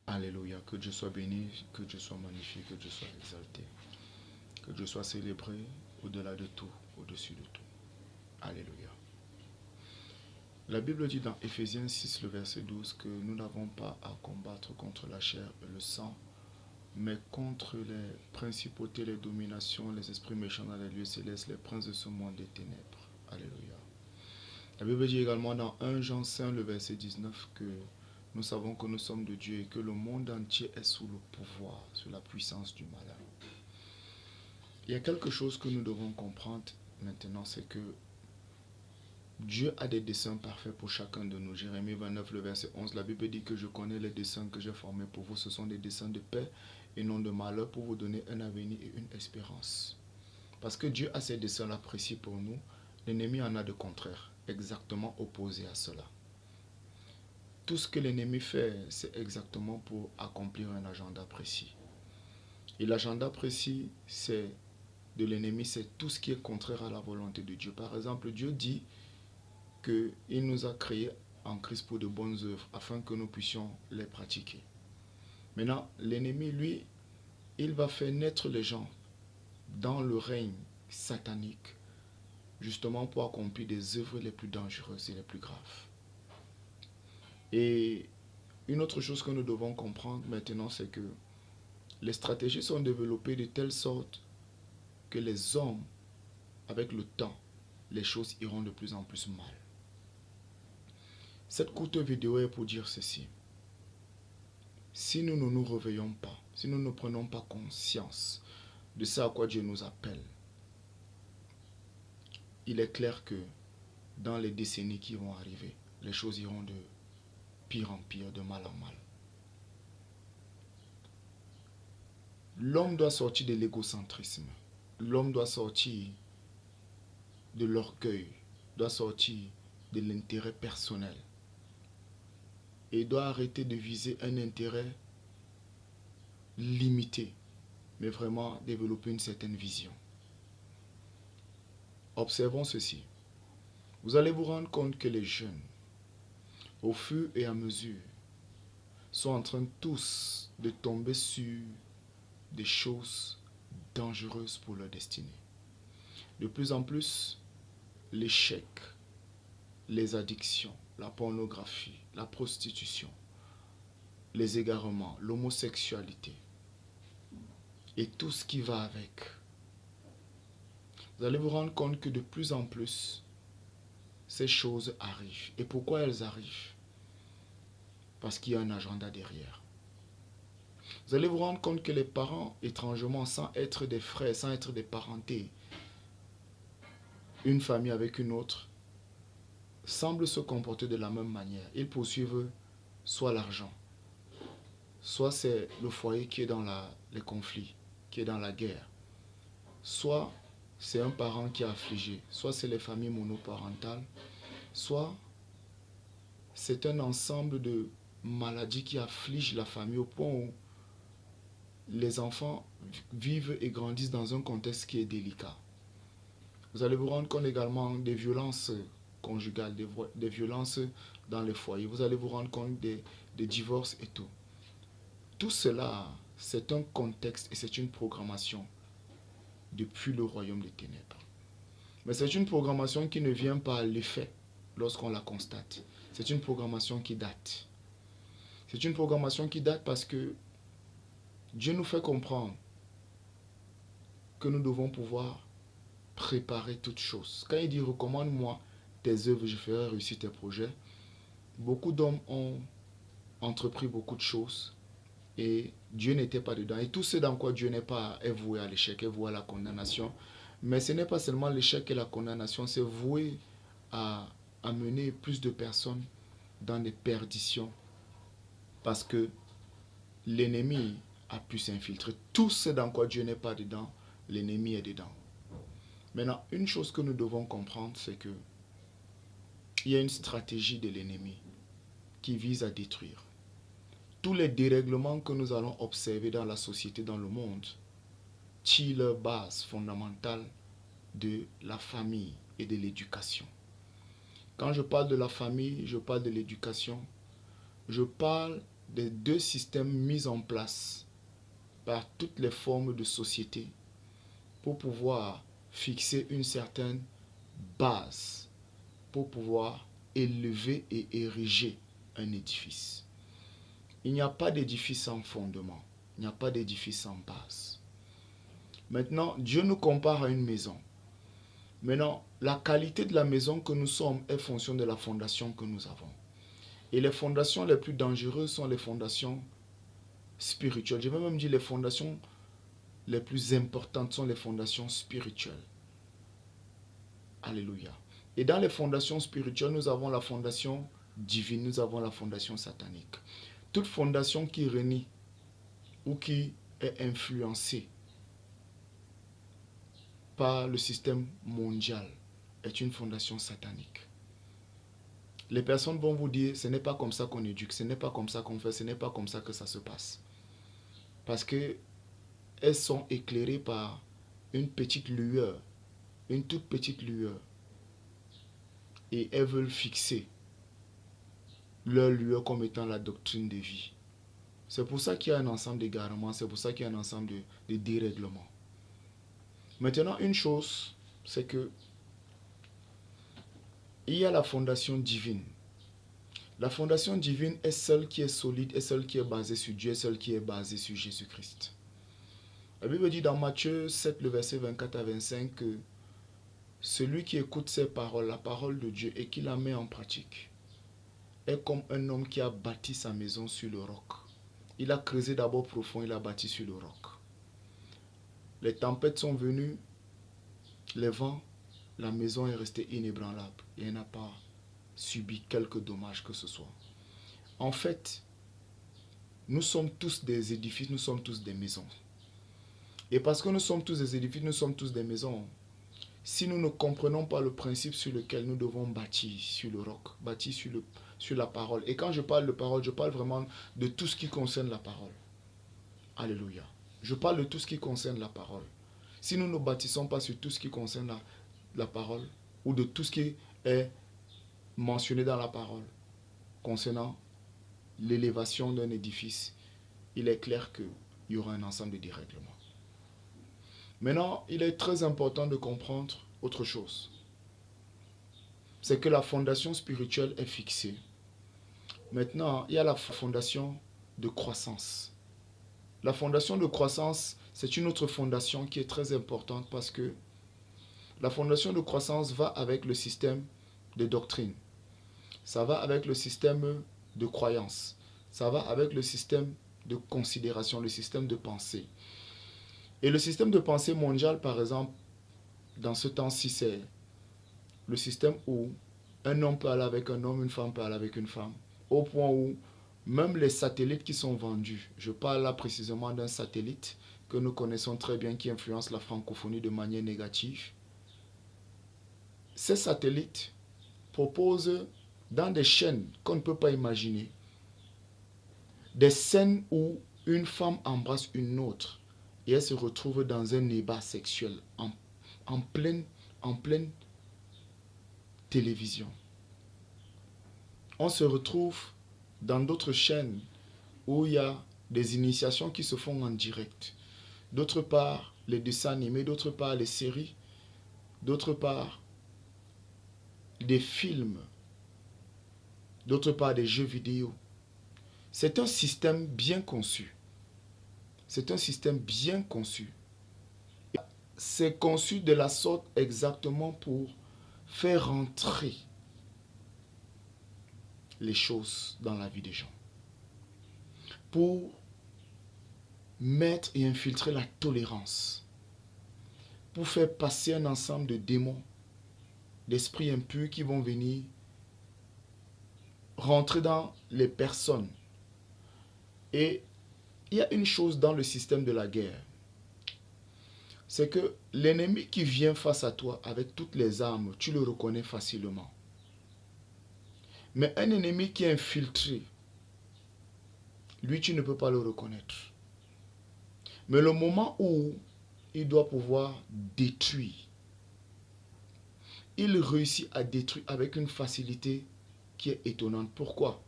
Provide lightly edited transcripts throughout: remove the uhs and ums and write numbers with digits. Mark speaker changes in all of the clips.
Speaker 1: Alléluia. Que Dieu soit béni, que Dieu soit magnifié, que Dieu soit exalté. Que Dieu soit célébré au-delà de tout, au-dessus de tout. Alléluia. La Bible dit dans Éphésiens 6, le verset 12, que nous n'avons pas à combattre contre la chair et le sang, mais contre les principautés, les dominations, les esprits méchants dans les lieux célestes, les princes de ce monde des ténèbres. Alléluia. La Bible dit également dans 1 Jean 5, le verset 19, que nous savons que nous sommes de Dieu et que le monde entier est sous le pouvoir, sous la puissance du malin. Il y a quelque chose que nous devons comprendre maintenant, c'est que Dieu a des desseins parfaits pour chacun de nous. Jérémie 29, le verset 11, la Bible dit que je connais les desseins que j'ai formés pour vous. Ce sont des desseins de paix et non de malheur pour vous donner un avenir et une espérance. Parce que Dieu a ces desseins-là précis pour nous, l'ennemi en a de contraire, exactement opposé à cela. Tout ce que l'ennemi fait, c'est exactement pour accomplir un agenda précis. Et l'agenda précis, c'est de l'ennemi, c'est tout ce qui est contraire à la volonté de Dieu. Par exemple, Dieu dit qu'il nous a créés en Christ pour de bonnes œuvres afin que nous puissions les pratiquer. Maintenant, l'ennemi, lui, il va faire naître les gens dans le règne satanique justement pour accomplir des œuvres les plus dangereuses et les plus graves. Et une autre chose que nous devons comprendre maintenant, c'est que les stratégies sont développées de telle sorte que les hommes, avec le temps, les choses iront de plus en plus mal. Cette courte vidéo est pour dire ceci. Si nous ne nous réveillons pas, si nous ne prenons pas conscience de ce à quoi Dieu nous appelle, il est clair que dans les décennies qui vont arriver, les choses iront de pire en pire, de mal en mal. L'homme doit sortir de l'égocentrisme. L'homme doit sortir de l'orgueil, doit sortir de l'intérêt personnel. Et doit arrêter de viser un intérêt limité, mais vraiment développer une certaine vision. Observons ceci. Vous allez vous rendre compte que les jeunes, au fur et à mesure, sont en train tous de tomber sur des choses dangereuses pour leur destinée. De plus en plus, l'échec, les addictions, la pornographie, la prostitution, les égarements, l'homosexualité et tout ce qui va avec. Vous allez vous rendre compte que de plus en plus, ces choses arrivent. Et pourquoi elles arrivent? Parce qu'il y a un agenda derrière. Vous allez vous rendre compte que les parents, étrangement, sans être des frères, sans être des parentés, une famille avec une autre, semblent se comporter de la même manière. Ils poursuivent soit l'argent, soit c'est le foyer qui est dans les conflits, qui est dans la guerre, soit c'est un parent qui est affligé, soit c'est les familles monoparentales, soit c'est un ensemble de maladies qui affligent la famille au point où les enfants vivent et grandissent dans un contexte qui est délicat. Vous allez vous rendre compte également des violences conjugales, des violences dans les foyers. Vous allez vous rendre compte des divorces et tout. Tout cela, c'est un contexte et c'est une programmation depuis le royaume des ténèbres. Mais c'est une programmation qui ne vient pas à l'effet lorsqu'on la constate. C'est une programmation qui date. C'est une programmation qui date parce que Dieu nous fait comprendre que nous devons pouvoir préparer toutes choses. Quand il dit recommande-moi tes œuvres, je ferai réussir tes projets, beaucoup d'hommes ont entrepris beaucoup de choses et Dieu n'était pas dedans. Et tout ce dans quoi Dieu n'est pas est voué à l'échec, est voué à la condamnation. Mais ce n'est pas seulement l'échec et la condamnation, c'est voué à amener plus de personnes dans des perditions parce que l'ennemi a pu s'infiltrer. Tout ce dans quoi Dieu n'est pas dedans, l'ennemi est dedans. Maintenant, une chose que nous devons comprendre, c'est que il y a une stratégie de l'ennemi qui vise à détruire. Tous les dérèglements que nous allons observer dans la société, dans le monde, tirent leur base fondamentale de la famille et de l'éducation. Quand je parle de la famille, je parle de l'éducation, je parle des deux systèmes mis en place par toutes les formes de société pour pouvoir fixer une certaine base, pour pouvoir élever et ériger un édifice. Il n'y a pas d'édifice sans fondement, il n'y a pas d'édifice sans base. Maintenant, Dieu nous compare à une maison. Maintenant, la qualité de la maison que nous sommes est fonction de la fondation que nous avons. Et les fondations les plus dangereuses sont les fondations spirituelles. Je vais même dire les fondations les plus importantes sont les fondations spirituelles. Alléluia. Et dans les fondations spirituelles, nous avons la fondation divine, nous avons la fondation satanique. Toute fondation qui renie ou qui est influencée par le système mondial est une fondation satanique. Les personnes vont vous dire, ce n'est pas comme ça qu'on éduque, ce n'est pas comme ça qu'on fait, ce n'est pas comme ça que ça se passe. Parce que elles sont éclairées par une petite lueur, une toute petite lueur. Et elles veulent fixer leur lueur comme étant la doctrine de vie. C'est pour ça qu'il y a un ensemble d'égarements, c'est pour ça qu'il y a un ensemble de dérèglements. Maintenant, une chose, c'est que il y a la fondation divine. La fondation divine est celle qui est solide, est celle qui est basée sur Dieu, est celle qui est basée sur Jésus-Christ. La Bible dit dans Matthieu 7, le verset 24 à 25 que celui qui écoute ces paroles, la parole de Dieu, et qui la met en pratique, est comme un homme qui a bâti sa maison sur le roc. Il a creusé d'abord profond, il a bâti sur le roc. Les tempêtes sont venues, les vents, la maison est restée inébranlable et elle n'a pas subi quelque dommage que ce soit. En fait, nous sommes tous des édifices, nous sommes tous des maisons. Et parce que nous sommes tous des édifices, nous sommes tous des maisons, si nous ne comprenons pas le principe sur lequel nous devons bâtir sur le roc, bâtir sur la parole. Et quand je parle de parole, je parle vraiment de tout ce qui concerne la parole. Alléluia. Je parle de tout ce qui concerne la parole. Si nous ne bâtissons pas sur tout ce qui concerne la parole, ou de tout ce qui est mentionné dans la parole, concernant l'élévation d'un édifice, il est clair qu'il y aura un ensemble de dérèglements. Maintenant, il est très important de comprendre autre chose. C'est que la fondation spirituelle est fixée. Maintenant, il y a la fondation de croissance. La fondation de croissance, c'est une autre fondation qui est très importante parce que la fondation de croissance va avec le système de doctrine. Ça va avec le système de croyance. Ça va avec le système de considération, le système de pensée. Et le système de pensée mondial, par exemple, dans ce temps-ci, c'est le système où un homme peut aller avec un homme, une femme peut aller avec une femme, au point où même les satellites qui sont vendus, je parle là précisément d'un satellite que nous connaissons très bien qui influence la francophonie de manière négative. Ces satellites proposent dans des chaînes qu'on ne peut pas imaginer des scènes où une femme embrasse une autre et elle se retrouve dans un débat sexuel en pleine télévision. On se retrouve dans d'autres chaînes où il y a des initiations qui se font en direct. D'autre part, les dessins animés, d'autre part, les séries, d'autre part, des films, d'autre part, des jeux vidéo. C'est un système bien conçu. C'est un système bien conçu. C'est conçu de la sorte exactement pour faire rentrer les choses dans la vie des gens. Pour mettre et infiltrer la tolérance. Pour faire passer un ensemble de démons, d'esprits impurs qui vont venir rentrer dans les personnes. Et il y a une chose dans le système de la guerre. C'est que l'ennemi qui vient face à toi avec toutes les armes, tu le reconnais facilement. Mais un ennemi qui est infiltré, lui, tu ne peux pas le reconnaître. Mais le moment où il doit pouvoir détruire, il réussit à détruire avec une facilité qui est étonnante. Pourquoi?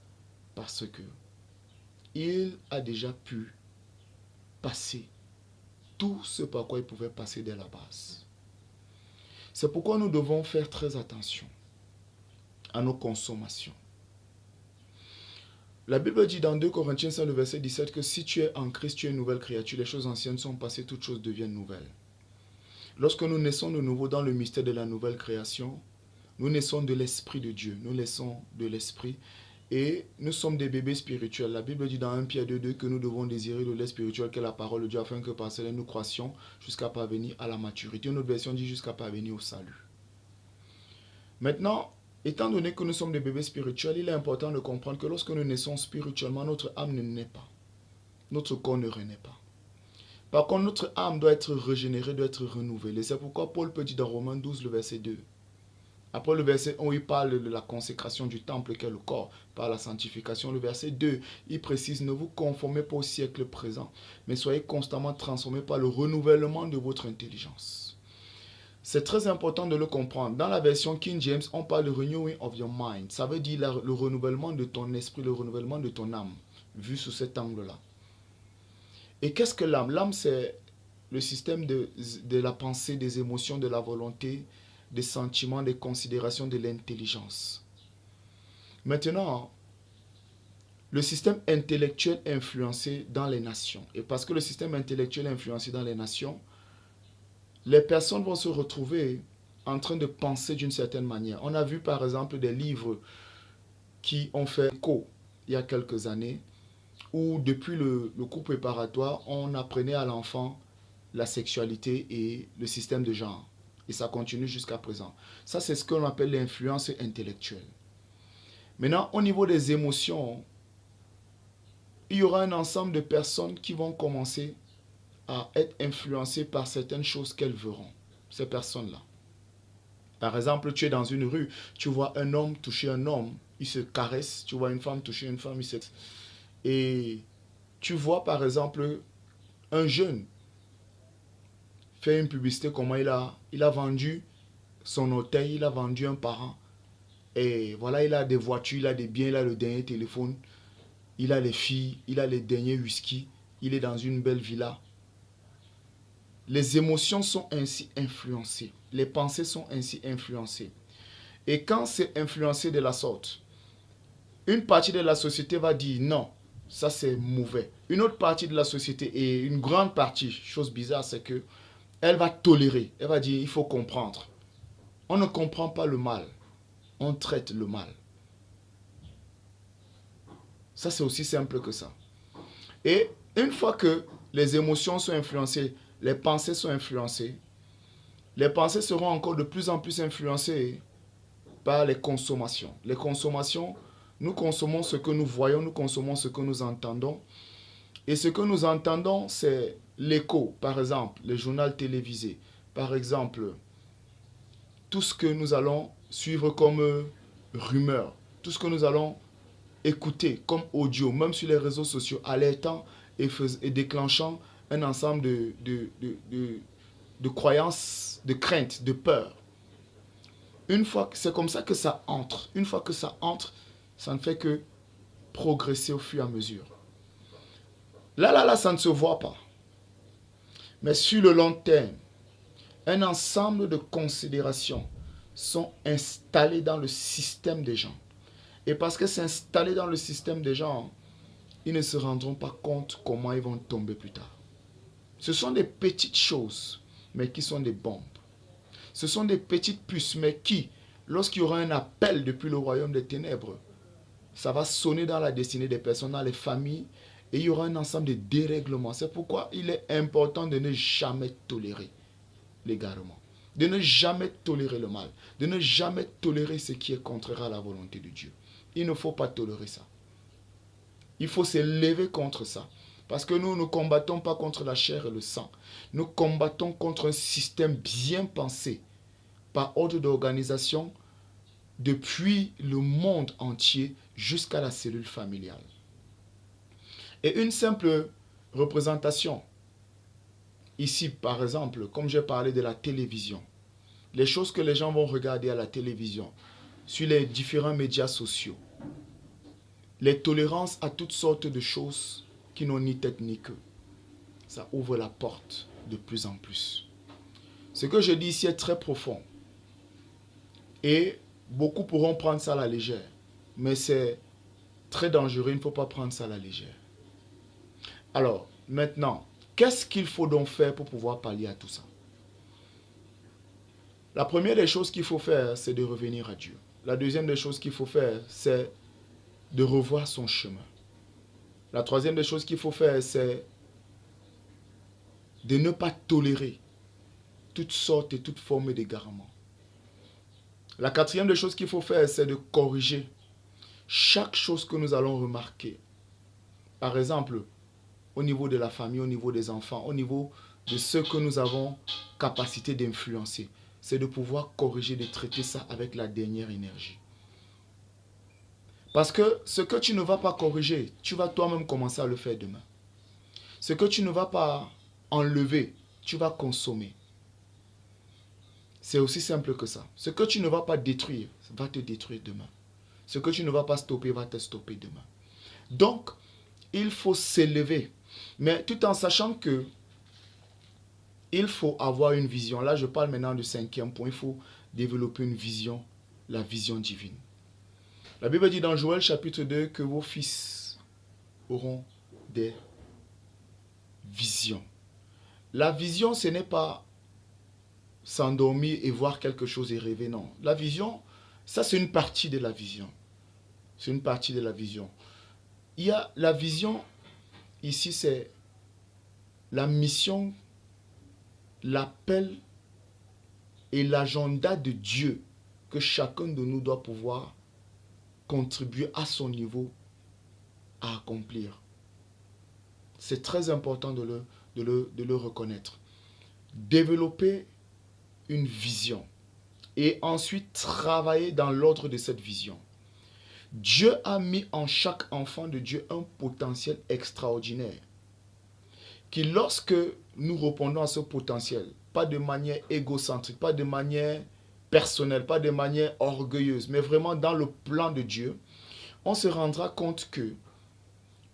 Speaker 1: Parce que il a déjà pu passer tout ce par quoi il pouvait passer dès la base. C'est pourquoi nous devons faire très attention à nos consommations. La Bible dit dans 2 Corinthiens 5, le verset 17 que si tu es en Christ, tu es une nouvelle créature. Les choses anciennes sont passées, toutes choses deviennent nouvelles. Lorsque nous naissons de nouveau dans le mystère de la nouvelle création, nous naissons de l'Esprit de Dieu. Nous naissons de l'Esprit et nous sommes des bébés spirituels. La Bible dit dans 1 Pierre 2 que nous devons désirer de lait spirituel qu'est la parole de Dieu afin que par cela nous croissions jusqu'à parvenir à la maturité. Une autre version dit jusqu'à parvenir au salut. Maintenant, étant donné que nous sommes des bébés spirituels, il est important de comprendre que lorsque nous naissons spirituellement, notre âme ne naît pas. Notre corps ne renaît pas. Par contre, notre âme doit être régénérée, doit être renouvelée. C'est pourquoi Paul peut dire dans Romains 12, le verset 2. Après le verset 1, il parle de la consécration du temple qu'est le corps par la sanctification. Le verset 2, il précise, ne vous conformez pas au siècle présent, mais soyez constamment transformés par le renouvellement de votre intelligence. C'est très important de le comprendre. Dans la version King James, on parle de renewing of your mind. Ça veut dire le renouvellement de ton esprit, le renouvellement de ton âme, vu sous cet angle-là. Et qu'est-ce que l'âme? L'âme, c'est le système de la pensée, des émotions, de la volonté, des sentiments, des considérations, de l'intelligence. Maintenant, le système intellectuel est influencé dans les nations. Et parce que le système intellectuel est influencé dans les nations, les personnes vont se retrouver en train de penser d'une certaine manière. On a vu par exemple des livres qui ont fait écho il y a quelques années, où depuis le cours préparatoire, on apprenait à l'enfant la sexualité et le système de genre. Et ça continue jusqu'à présent. Ça, c'est ce qu'on appelle l'influence intellectuelle. Maintenant, au niveau des émotions, il y aura un ensemble de personnes qui vont commencer à être influencées par certaines choses qu'elles verront. Ces personnes-là. Par exemple, tu es dans une rue, tu vois un homme toucher un homme, il se caresse. Tu vois une femme toucher une femme, il se... Et tu vois par exemple un jeune faire une publicité, comment il a vendu son hôtel, il a vendu un parent. Et voilà, il a des voitures, il a des biens, il a le dernier téléphone, il a les filles, il a les derniers whisky, il est dans une belle villa. Les émotions sont ainsi influencées, les pensées sont ainsi influencées. Et quand c'est influencé de la sorte, une partie de la société va dire non, ça c'est mauvais. Une autre partie de la société, et une grande partie, chose bizarre, c'est que elle va tolérer, elle va dire il faut comprendre. On ne comprend pas le mal, on traite le mal. Ça c'est aussi simple que ça. Et une fois que les émotions sont influencées, les pensées sont influencées, les pensées seront encore de plus en plus influencées par les consommations. Les consommations, nous consommons ce que nous voyons, nous consommons ce que nous entendons. Et ce que nous entendons, c'est l'écho, par exemple, le journal télévisé. Par exemple, tout ce que nous allons suivre comme rumeur, tout ce que nous allons écouter comme audio, même sur les réseaux sociaux, alertant et déclenchant un ensemble de croyances, de craintes, de peurs. Une fois, c'est comme ça que ça entre. Une fois que ça entre, ça ne fait que progresser au fur et à mesure. Là, ça ne se voit pas. Mais sur le long terme, un ensemble de considérations sont installées dans le système des gens. Et parce que c'est installé dans le système des gens, ils ne se rendront pas compte comment ils vont tomber plus tard. Ce sont des petites choses, mais qui sont des bombes. Ce sont des petites puces, mais qui, lorsqu'il y aura un appel depuis le royaume des ténèbres, ça va sonner dans la destinée des personnes, dans les familles, et il y aura un ensemble de dérèglements. C'est pourquoi il est important de ne jamais tolérer l'égarement, de ne jamais tolérer le mal, de ne jamais tolérer ce qui est contraire à la volonté de Dieu. Il ne faut pas tolérer ça. Il faut se lever contre ça. Parce que nous ne combattons pas contre la chair et le sang. Nous combattons contre un système bien pensé par ordre d'organisation depuis le monde entier jusqu'à la cellule familiale. Et une simple représentation, ici par exemple, comme j'ai parlé de la télévision, les choses que les gens vont regarder à la télévision, sur les différents médias sociaux, les tolérances à toutes sortes de choses qui n'ont ni tête ni queue. Ça ouvre la porte de plus en plus. Ce que je dis ici est très profond. Et beaucoup pourront prendre ça à la légère. Mais c'est très dangereux, il ne faut pas prendre ça à la légère. Alors, maintenant, qu'est-ce qu'il faut donc faire pour pouvoir pallier à tout ça? La première des choses qu'il faut faire, c'est de revenir à Dieu. La deuxième des choses qu'il faut faire, c'est de revoir son chemin. La troisième des choses qu'il faut faire, c'est de ne pas tolérer toutes sortes et toutes formes d'égarement. La quatrième des choses qu'il faut faire, c'est de corriger chaque chose que nous allons remarquer. Par exemple, au niveau de la famille, au niveau des enfants, au niveau de ceux que nous avons capacité d'influencer. C'est de pouvoir corriger, de traiter ça avec la dernière énergie. Parce que ce que tu ne vas pas corriger, tu vas toi-même commencer à le faire demain. Ce que tu ne vas pas enlever, tu vas consommer. C'est aussi simple que ça. Ce que tu ne vas pas détruire, va te détruire demain. Ce que tu ne vas pas stopper, va te stopper demain. Donc, il faut s'élever. Mais tout en sachant que il faut avoir une vision. Là, je parle maintenant du cinquième point. Il faut développer une vision, la vision divine. La Bible dit dans Joël chapitre 2 que vos fils auront des visions. La vision, ce n'est pas s'endormir et voir quelque chose et rêver, non. La vision, ça c'est une partie de la vision. C'est une partie de la vision. Il y a la vision, ici c'est la mission, l'appel et l'agenda de Dieu que chacun de nous doit pouvoir contribuer à son niveau à accomplir. C'est très important de le reconnaître. Développer une vision et ensuite travailler dans l'ordre de cette vision. Dieu a mis en chaque enfant de Dieu un potentiel extraordinaire qui, lorsque nous répondons à ce potentiel, pas de manière égocentrique, pas de manière personnelle, pas de manière orgueilleuse, mais vraiment dans le plan de Dieu, on se rendra compte que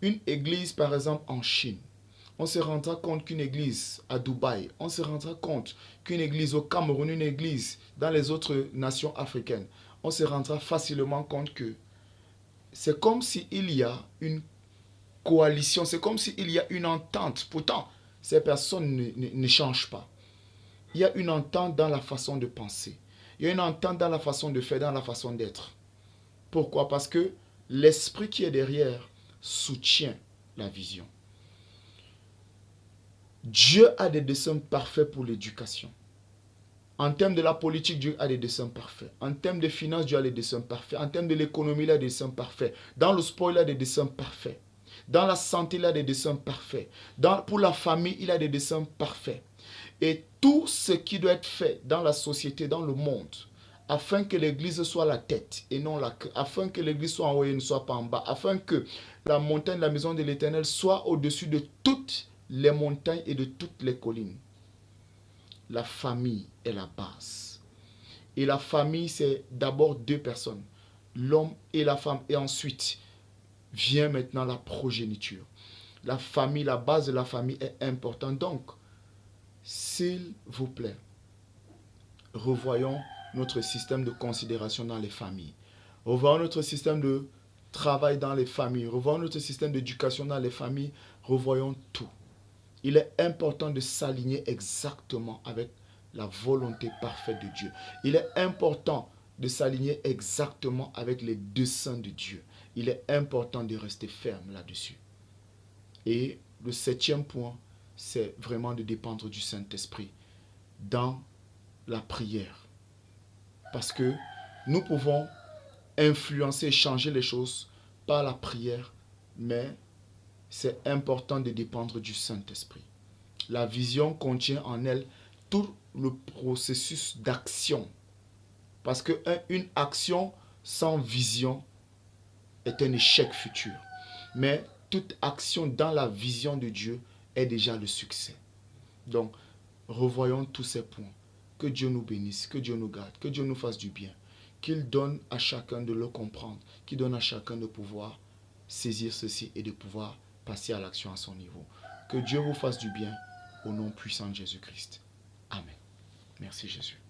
Speaker 1: une église, par exemple en Chine, on se rendra compte qu'une église à Dubaï, on se rendra compte qu'une église au Cameroun, une église dans les autres nations africaines, on se rendra facilement compte que c'est comme s'il y a une coalition, c'est comme s'il y a une entente. Pourtant, ces personnes ne changent pas. Il y a une entente dans la façon de penser. Il y a une entente dans la façon de faire, dans la façon d'être. Pourquoi? Parce que l'esprit qui est derrière soutient la vision. Dieu a des desseins parfaits pour l'éducation. En termes de la politique, Dieu a des desseins parfaits. En termes de finances, Dieu a des desseins parfaits. En termes de l'économie, il a des desseins parfaits. Dans le sport, il a des desseins parfaits. Dans la santé, il a des desseins parfaits. Pour la famille, il a des desseins parfaits. Et tout ce qui doit être fait dans la société, dans le monde, afin que l'Église soit la tête et non la queue, afin que l'Église soit en haut et ne soit pas en bas, afin que la montagne de la maison de l'Éternel soit au-dessus de toutes les montagnes et de toutes les collines. La famille est la base. Et la famille, c'est d'abord deux personnes, l'homme et la femme. Et ensuite, vient maintenant la progéniture. La famille, la base de la famille est importante. Donc, s'il vous plaît, revoyons notre système de considération dans les familles. Revoyons notre système de travail dans les familles. Revoyons notre système d'éducation dans les familles. Revoyons tout. Il est important de s'aligner exactement avec la volonté parfaite de Dieu. Il est important de s'aligner exactement avec les desseins de Dieu. Il est important de rester ferme là-dessus. Et le septième point, c'est vraiment de dépendre du Saint-Esprit dans la prière. Parce que nous pouvons influencer, changer les choses par la prière, mais c'est important de dépendre du Saint-Esprit. La vision contient en elle tout le processus d'action. Parce qu'une action sans vision est un échec futur. Mais toute action dans la vision de Dieu est déjà le succès. Donc, revoyons tous ces points. Que Dieu nous bénisse, que Dieu nous garde, que Dieu nous fasse du bien. Qu'il donne à chacun de le comprendre, qu'il donne à chacun de pouvoir saisir ceci et de pouvoir passer à l'action à son niveau. Que Dieu vous fasse du bien au nom puissant de Jésus-Christ. Amen. Merci Jésus.